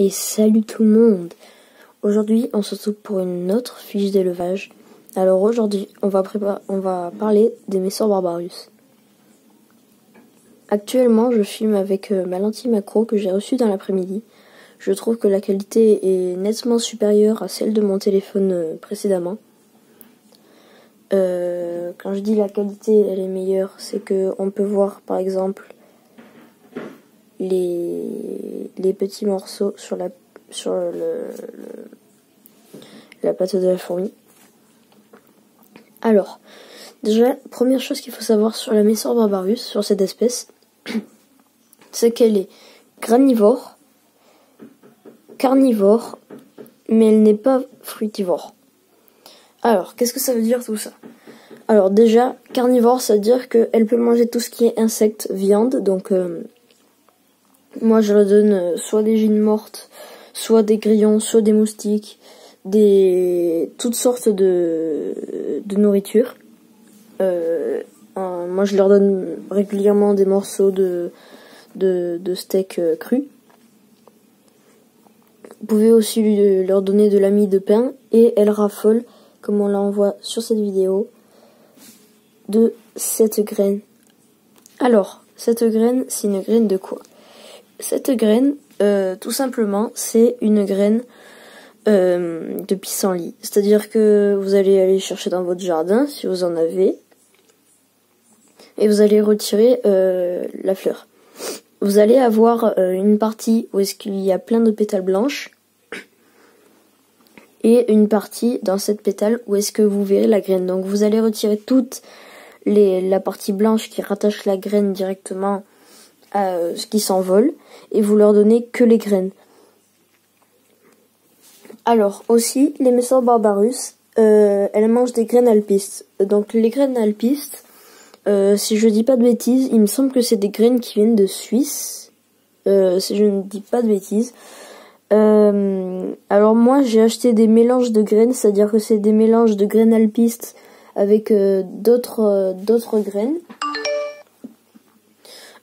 Et salut tout le monde. Aujourd'hui, on se retrouve pour une autre fiche d'élevage. Alors aujourd'hui, on va parler des Messor Barbarus. Actuellement, je filme avec ma lentille macro que j'ai reçue dans l'après-midi. Je trouve que la qualité est nettement supérieure à celle de mon téléphone précédemment. Quand je dis la qualité elle est meilleure, c'est que on peut voir par exemple les petits morceaux sur la patte de la fourmi. Alors, déjà, première chose qu'il faut savoir sur la Messor Barbarus, sur cette espèce, c'est qu'elle est granivore, carnivore, mais elle n'est pas fruitivore. Alors, qu'est-ce que ça veut dire tout ça? Alors déjà, carnivore, ça veut dire qu'elle peut manger tout ce qui est insectes, viande, donc moi je leur donne soit des gines mortes, soit des grillons, soit des moustiques, toutes sortes de nourriture. Moi je leur donne régulièrement des morceaux de steak cru. Vous pouvez aussi leur donner de la mie de pain et elles raffolent, comme on l'envoie sur cette vidéo, de cette graine. Alors, cette graine, c'est une graine de quoi? Cette graine, tout simplement, c'est une graine de pissenlit. C'est-à-dire que vous allez aller chercher dans votre jardin, si vous en avez, et vous allez retirer la fleur. Vous allez avoir une partie où est-ce qu'il y a plein de pétales blanches, et une partie dans cette pétale où est-ce que vous verrez la graine. Donc vous allez retirer toute la partie blanche qui rattache la graine directement à ce qui s'envole, et vous leur donnez que les graines. Alors aussi, les Messor Barbarus, elles mangent des graines alpistes. Donc les graines alpistes, si je dis pas de bêtises, il me semble que c'est des graines qui viennent de Suisse, si je ne dis pas de bêtises. Alors moi j'ai acheté des mélanges de graines, c'est-à-dire que c'est des mélanges de graines alpistes avec d'autres graines.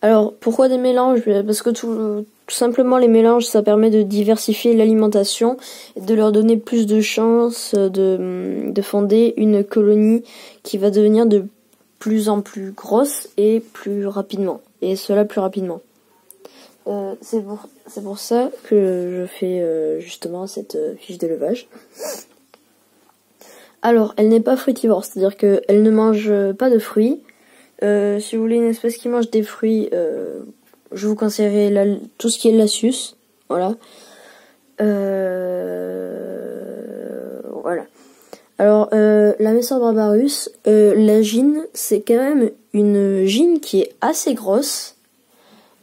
Alors pourquoi des mélanges? Parce que tout simplement les mélanges ça permet de diversifier l'alimentation et de leur donner plus de chances de fonder une colonie qui va devenir de plus en plus grosse et plus rapidement. Et cela plus rapidement. C'est pour ça que je fais justement cette fiche d'élevage. Alors, elle n'est pas fruitivore, c'est-à-dire qu'elle ne mange pas de fruits. Si vous voulez une espèce qui mange des fruits, je vous conseillerais tout ce qui est lasius. Voilà. Voilà. Alors, la Messor Barbarus, la gine, c'est quand même une gine qui est assez grosse.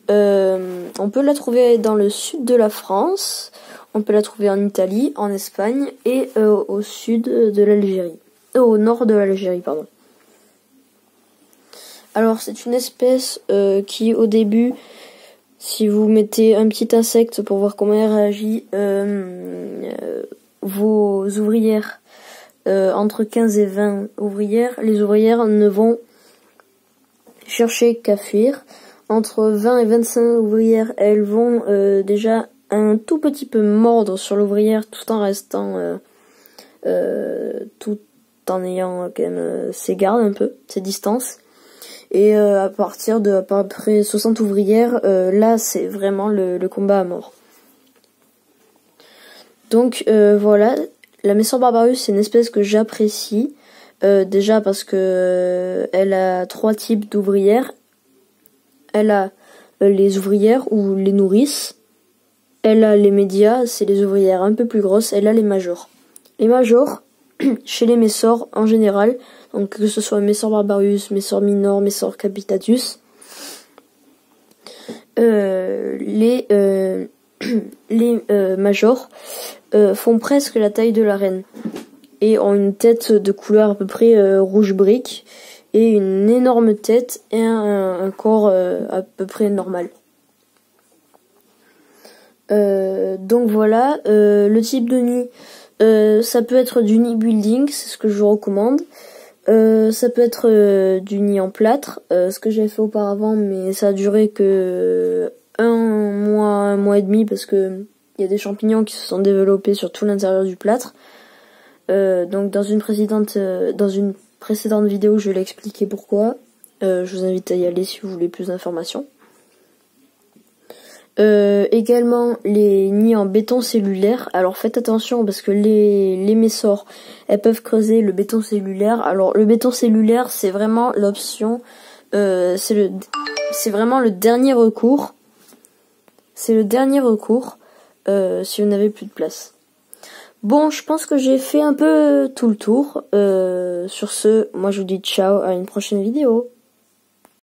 On peut la trouver dans le sud de la France, on peut la trouver en Italie, en Espagne et au sud de l'Algérie, au nord de l'Algérie, pardon. Alors c'est une espèce qui au début, si vous mettez un petit insecte pour voir comment elle réagit, vos ouvrières, entre 15 et 20 ouvrières, les ouvrières ne vont chercher qu'à fuir. Entre 20 et 25 ouvrières, elles vont déjà un tout petit peu mordre sur l'ouvrière tout en restant, tout en ayant quand même ses gardes un peu, ses distances. Et à partir de à peu près 60 ouvrières, là c'est vraiment le combat à mort. Donc voilà, la Messor Barbarus c'est une espèce que j'apprécie, déjà parce que elle a 3 types d'ouvrières. Elle a les ouvrières ou les nourrices. Elle a les médias, c'est les ouvrières un peu plus grosses. Elle a les majors. Les majors, chez les Messor en général, donc que ce soit Messor Barbarus, Messor minor, Messor capitatus, les majors font presque la taille de la reine et ont une tête de couleur à peu près rouge brique et une énorme tête et un corps à peu près normal. Donc voilà, le type de nid, ça peut être du nid building, c'est ce que je vous recommande. Ça peut être du nid en plâtre, ce que j'ai fait auparavant, mais ça a duré que un mois et demi parce que Il y a des champignons qui se sont développés sur tout l'intérieur du plâtre. Donc dans une précédente vidéo, je l'ai expliqué pourquoi. Je vous invite à y aller si vous voulez plus d'informations. Également les nids en béton cellulaire. Alors faites attention parce que les messors, elles peuvent creuser le béton cellulaire. Alors le béton cellulaire, c'est vraiment l'option, c'est vraiment le dernier recours. C'est le dernier recours si vous n'avez plus de place. Bon, je pense que j'ai fait un peu tout le tour. Sur ce, moi je vous dis ciao, à une prochaine vidéo.